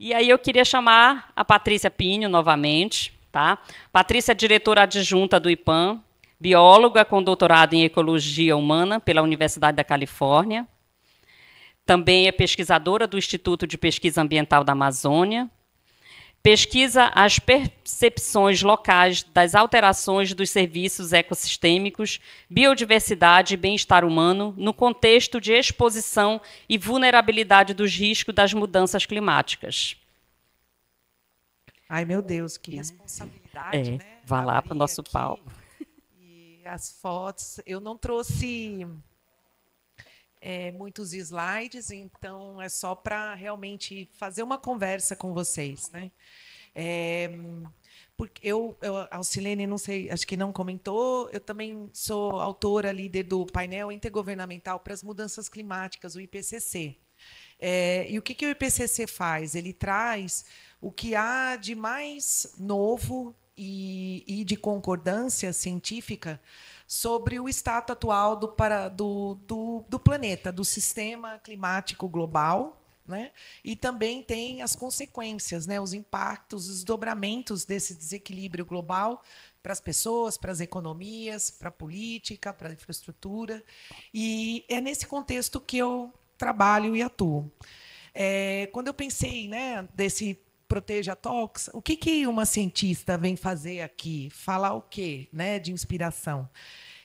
E aí eu queria chamar a Patrícia Pinho novamente. Tá? Patrícia é diretora adjunta do IPAM, bióloga com doutorado em Ecologia Humana pela Universidade da Califórnia. Também é pesquisadora do Instituto de Pesquisa Ambiental da Amazônia. Pesquisa as percepções locais das alterações dos serviços ecossistêmicos, biodiversidade e bem-estar humano no contexto de exposição e vulnerabilidade dos riscos das mudanças climáticas. Ai, meu Deus, que responsabilidade, né? Vá lá para o nosso palco. E as fotos, eu não trouxe muitos slides, então é só para realmente fazer uma conversa com vocês, né? Porque a Silene, não sei, acho que não comentou, eu também sou autora, líder do painel intergovernamental para as mudanças climáticas, o IPCC. E o que o IPCC faz? Ele traz o que há de mais novo e de concordância científica sobre o estado atual do planeta, do sistema climático global, né? E também tem as consequências, né? Os impactos, os desdobramentos desse desequilíbrio global para as pessoas, para as economias, para a política, para a infraestrutura. E é nesse contexto que eu trabalho e atuo. Quando eu pensei, né, desse Proteja Talks, o que uma cientista vem fazer aqui? Falar o quê, né, de inspiração?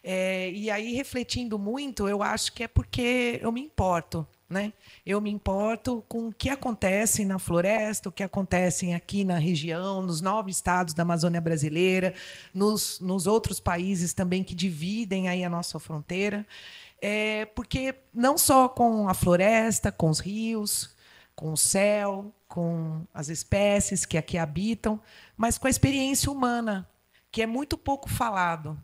E aí, refletindo muito, eu acho que é porque eu me importo. Né? Eu me importo com o que acontece na floresta, o que acontece aqui na região, nos 9 estados da Amazônia brasileira, nos outros países também que dividem aí a nossa fronteira. Porque não só com a floresta, com os rios, com o céu, com as espécies que aqui habitam, mas com a experiência humana, que é muito pouco falado,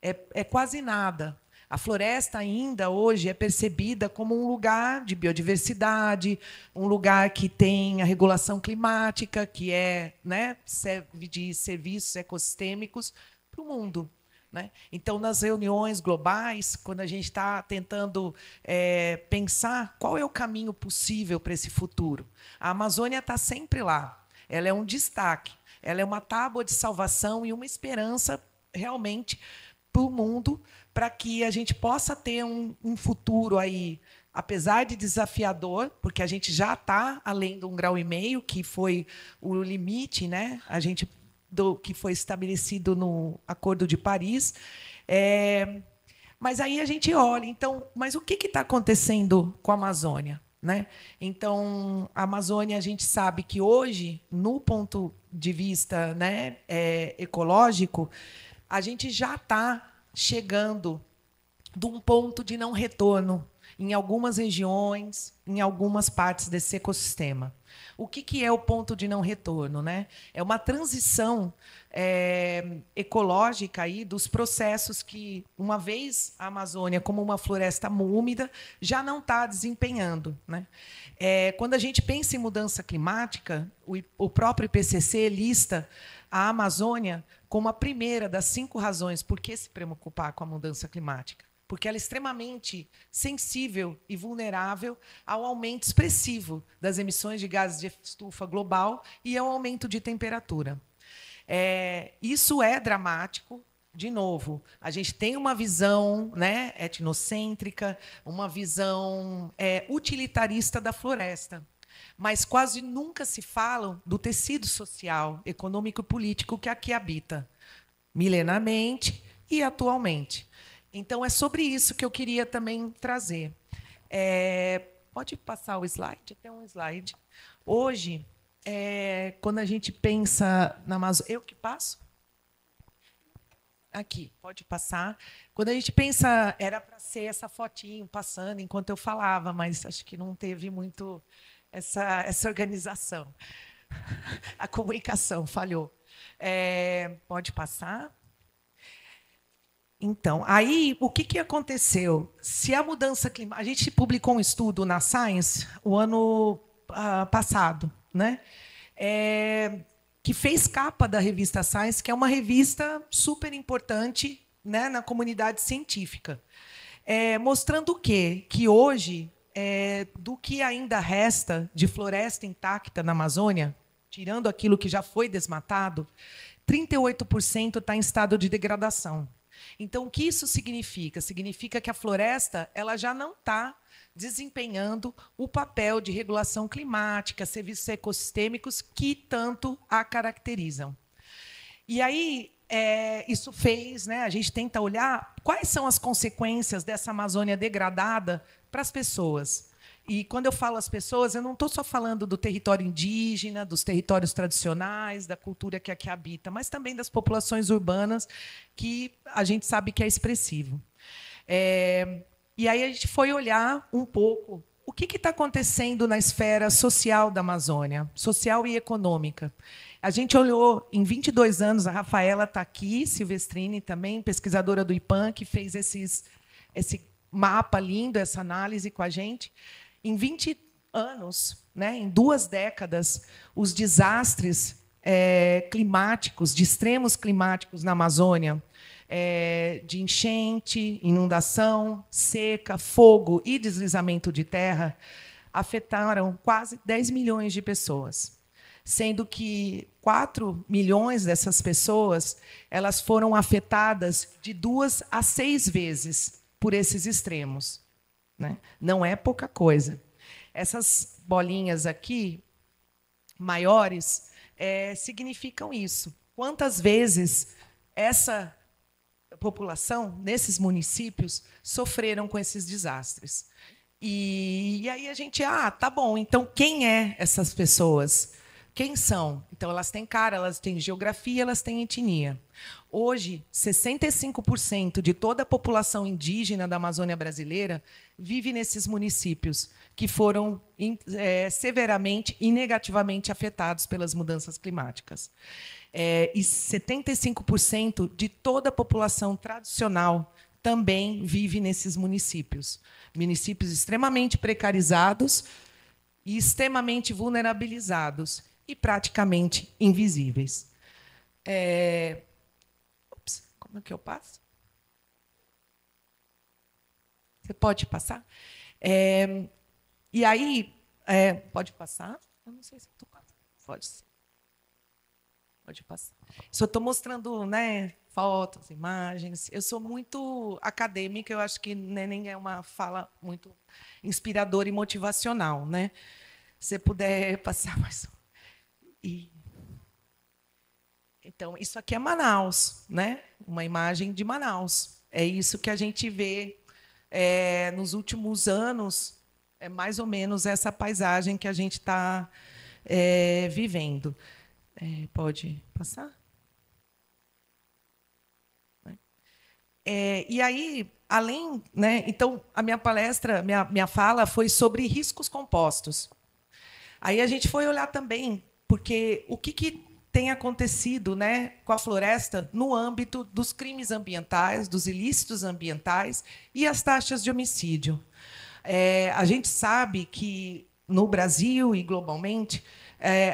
é quase nada. A floresta ainda hoje é percebida como um lugar de biodiversidade, um lugar que tem a regulação climática, que né, serve de serviços ecossistêmicos para o mundo. Né? Então, nas reuniões globais, quando a gente está tentando pensar qual é o caminho possível para esse futuro, a Amazônia está sempre lá. Ela é um destaque, ela é uma tábua de salvação e uma esperança realmente para o mundo, para que a gente possa ter um futuro aí, apesar de desafiador, porque a gente já está além de 1,5 graus, que foi o limite, né? Que foi estabelecido no Acordo de Paris. Mas aí a gente olha, então, mas o que está acontecendo com a Amazônia? Né? Então, a Amazônia, a gente sabe que hoje, no ponto de vista, né, ecológico, a gente já está chegando de um ponto de não retorno em algumas regiões, em algumas partes desse ecossistema. O que é o ponto de não retorno? Né? É uma transição ecológica aí dos processos que, uma vez a Amazônia, como uma floresta úmida, já não está desempenhando. Né? Quando a gente pensa em mudança climática, o próprio IPCC lista a Amazônia como a primeira das 5 razões por que se preocupar com a mudança climática. Porque ela é extremamente sensível e vulnerável ao aumento expressivo das emissões de gases de estufa global e ao aumento de temperatura. Isso é dramático. De novo, a gente tem uma visão, né, etnocêntrica, uma visão utilitarista da floresta, mas quase nunca se fala do tecido social, econômico e político que aqui habita, milenarmente e atualmente. Então, é sobre isso que eu queria também trazer. Pode passar o slide? Tem um slide. Hoje, quando a gente pensa na Amazônia... Eu que passo? Aqui, pode passar. Quando a gente pensa... Era para ser essa fotinho passando enquanto eu falava, mas acho que não teve muito essa organização. A comunicação falhou. Pode passar? Então, aí, o que aconteceu? Se a mudança climática... A gente publicou um estudo na Science o ano passado, né? Que fez capa da revista Science, que é uma revista super importante, né, na comunidade científica. Mostrando o quê? Que hoje do que ainda resta de floresta intacta na Amazônia, tirando aquilo que já foi desmatado, 38% está em estado de degradação. Então, o que isso significa? Significa que a floresta ela já não está desempenhando o papel de regulação climática, serviços ecossistêmicos que tanto a caracterizam. E aí, isso fez, né, a gente tenta olhar quais são as consequências dessa Amazônia degradada para as pessoas. E quando eu falo as pessoas, eu não estou só falando do território indígena, dos territórios tradicionais, da cultura que aqui habita, mas também das populações urbanas, que a gente sabe que é expressivo. E aí a gente foi olhar um pouco o que está acontecendo na esfera social da Amazônia, social e econômica. A gente olhou em 22 anos, a Rafaela está aqui, Silvestrini também, pesquisadora do IPAN, que fez esse mapa lindo, essa análise com a gente. Em 20 anos, né, em 2 décadas, os desastres climáticos, de extremos climáticos na Amazônia, de enchente, inundação, seca, fogo e deslizamento de terra, afetaram quase 10 milhões de pessoas, sendo que 4 milhões dessas pessoas elas foram afetadas de 2 a 6 vezes por esses extremos. Né? Não é pouca coisa. Essas bolinhas aqui, maiores, significam isso. Quantas vezes essa população, nesses municípios, sofreram com esses desastres? E aí a gente, tá bom, então quem é essas pessoas? Quem são? Então, elas têm cara, elas têm geografia, elas têm etnia. Hoje, 65% de toda a população indígena da Amazônia brasileira vive nesses municípios que foram severamente e negativamente afetados pelas mudanças climáticas. E 75% de toda a população tradicional também vive nesses municípios. Municípios extremamente precarizados e extremamente vulnerabilizados e praticamente invisíveis. Como é que eu passo? Você pode passar? E aí, pode passar? Eu não sei se estou passando. Pode ser. Pode passar. Só estou mostrando, né, fotos, imagens. Eu sou muito acadêmica, eu acho que nem é uma fala muito inspiradora e motivacional. Né? Se você puder passar mais um. Então, isso aqui é Manaus, né? Uma imagem de Manaus. É isso que a gente vê nos últimos anos, é mais ou menos essa paisagem que a gente está vivendo. Pode passar? E aí, além, né? Então, a minha palestra, minha fala foi sobre riscos compostos. Aí a gente foi olhar também, porque o que tem acontecido, né, com a floresta no âmbito dos crimes ambientais, dos ilícitos ambientais e as taxas de homicídio. A gente sabe que, no Brasil e globalmente,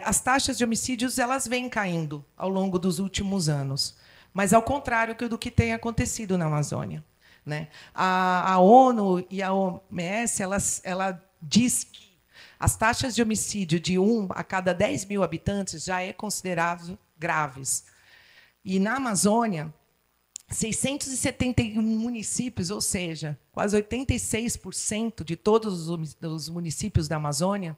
as taxas de homicídios elas vêm caindo ao longo dos últimos anos, mas ao contrário do que tem acontecido na Amazônia. Né? A ONU e a OMS ela diz que as taxas de homicídio de 1 a cada 10 mil habitantes já é considerado graves. E, na Amazônia, 671 municípios, ou seja, quase 86% de todos os municípios da Amazônia,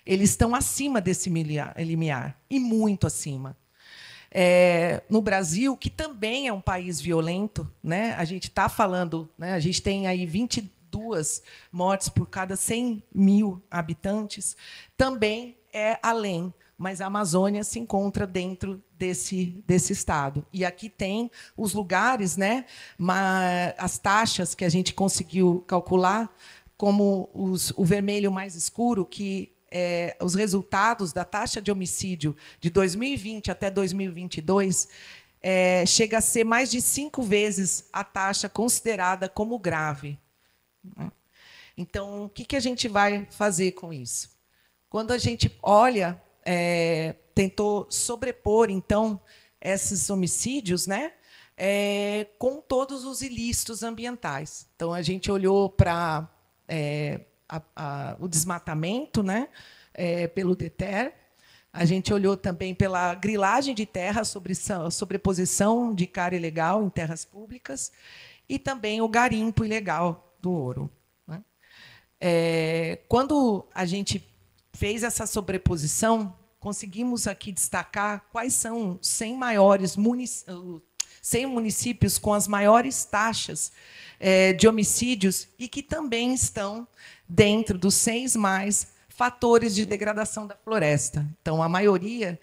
eles estão acima desse limiar, e muito acima. No Brasil, que também é um país violento, né, a gente está falando, né, a gente tem aí 22 mortes por cada 100 mil habitantes, também é além, mas a Amazônia se encontra dentro desse estado. E aqui tem os lugares, né, as taxas que a gente conseguiu calcular, como o vermelho mais escuro, que os resultados da taxa de homicídio de 2020 até 2022 chega a ser mais de 5 vezes a taxa considerada como grave. Então, o que a gente vai fazer com isso? Quando a gente olha, tentou sobrepor, então, esses homicídios, né, com todos os ilícitos ambientais. Então, a gente olhou para o desmatamento, né, pelo DETER. A gente olhou também pela grilagem de terra, sobreposição de cara ilegal em terras públicas, e também o garimpo ilegal do ouro, né? Quando a gente fez essa sobreposição, conseguimos aqui destacar quais são os 100 municípios com as maiores taxas de homicídios e que também estão dentro dos 6 mais fatores de degradação da floresta. Então, a maioria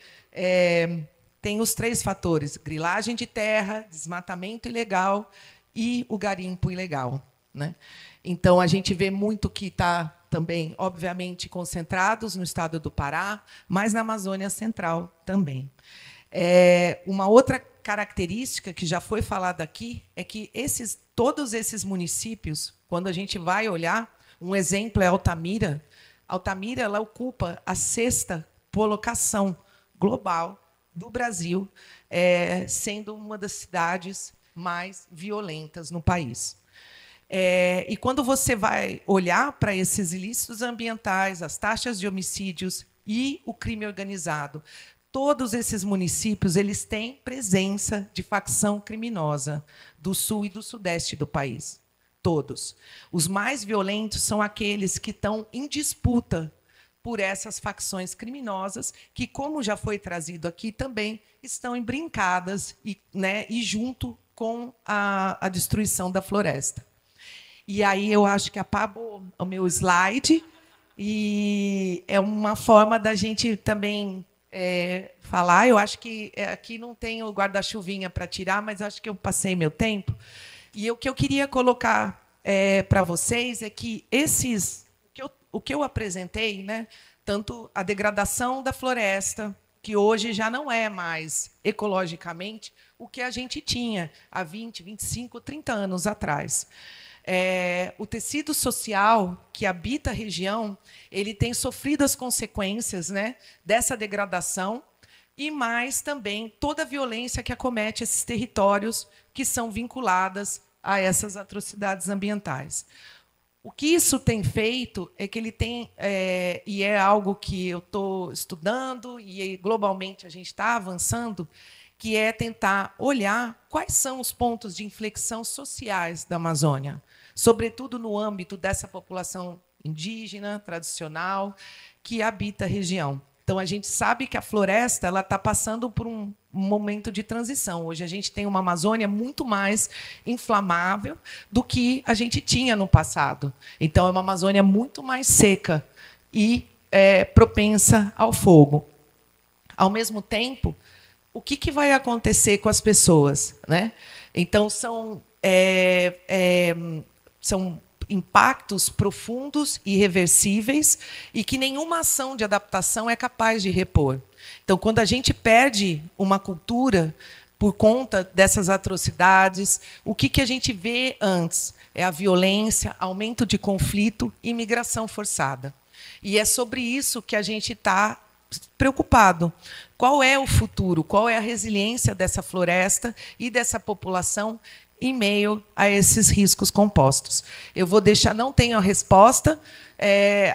tem os 3 fatores: grilagem de terra, desmatamento ilegal e o garimpo ilegal, né? Então, a gente vê muito que está também, obviamente, concentrados no estado do Pará, mas na Amazônia Central também. Uma outra característica que já foi falada aqui é que todos esses municípios, quando a gente vai olhar, um exemplo é Altamira. Altamira, ela ocupa a 6ª colocação global do Brasil, sendo uma das cidades mais violentas no país. E quando você vai olhar para esses ilícitos ambientais, as taxas de homicídios e o crime organizado, todos esses municípios eles têm presença de facção criminosa do sul e do sudeste do país. Todos. Os mais violentos são aqueles que estão em disputa por essas facções criminosas, que, como já foi trazido aqui, também estão embrincadas e junto com a destruição da floresta. E aí eu acho que apagou o meu slide, e é uma forma da gente também falar. Eu acho que aqui não tem o guarda-chuvinha para tirar, mas acho que eu passei meu tempo. E o que eu queria colocar para vocês é que o que eu apresentei, né, tanto a degradação da floresta, que hoje já não é mais ecologicamente o que a gente tinha há 20, 25, 30 anos atrás. O tecido social que habita a região, ele tem sofrido as consequências, né, dessa degradação, e mais também toda a violência que acomete esses territórios que são vinculadas a essas atrocidades ambientais. O que isso tem feito é que ele tem, e é algo que eu estou estudando, e globalmente a gente está avançando, que é tentar olhar quais são os pontos de inflexão sociais da Amazônia, sobretudo no âmbito dessa população indígena, tradicional, que habita a região. Então, a gente sabe que a floresta está passando por um momento de transição. Hoje, a gente tem uma Amazônia muito mais inflamável do que a gente tinha no passado. Então, é uma Amazônia muito mais seca e propensa ao fogo. Ao mesmo tempo, o que vai acontecer com as pessoas, né? Então, são impactos profundos e irreversíveis e que nenhuma ação de adaptação é capaz de repor. Então, quando a gente perde uma cultura por conta dessas atrocidades, o que a gente vê antes? É a violência, aumento de conflito e migração forçada. E é sobre isso que a gente está preocupado. Qual é o futuro? Qual é a resiliência dessa floresta e dessa população em meio a esses riscos compostos? Eu vou deixar, não tenho a resposta,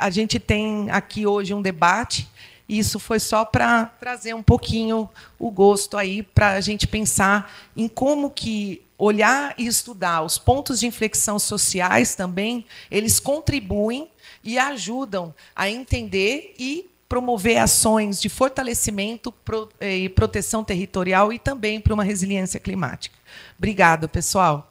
a gente tem aqui hoje um debate, e isso foi só para trazer um pouquinho o gosto aí para a gente pensar em como que olhar e estudar os pontos de inflexão sociais também, eles contribuem e ajudam a entender e promover ações de fortalecimento e proteção territorial e também para uma resiliência climática. Obrigada, pessoal.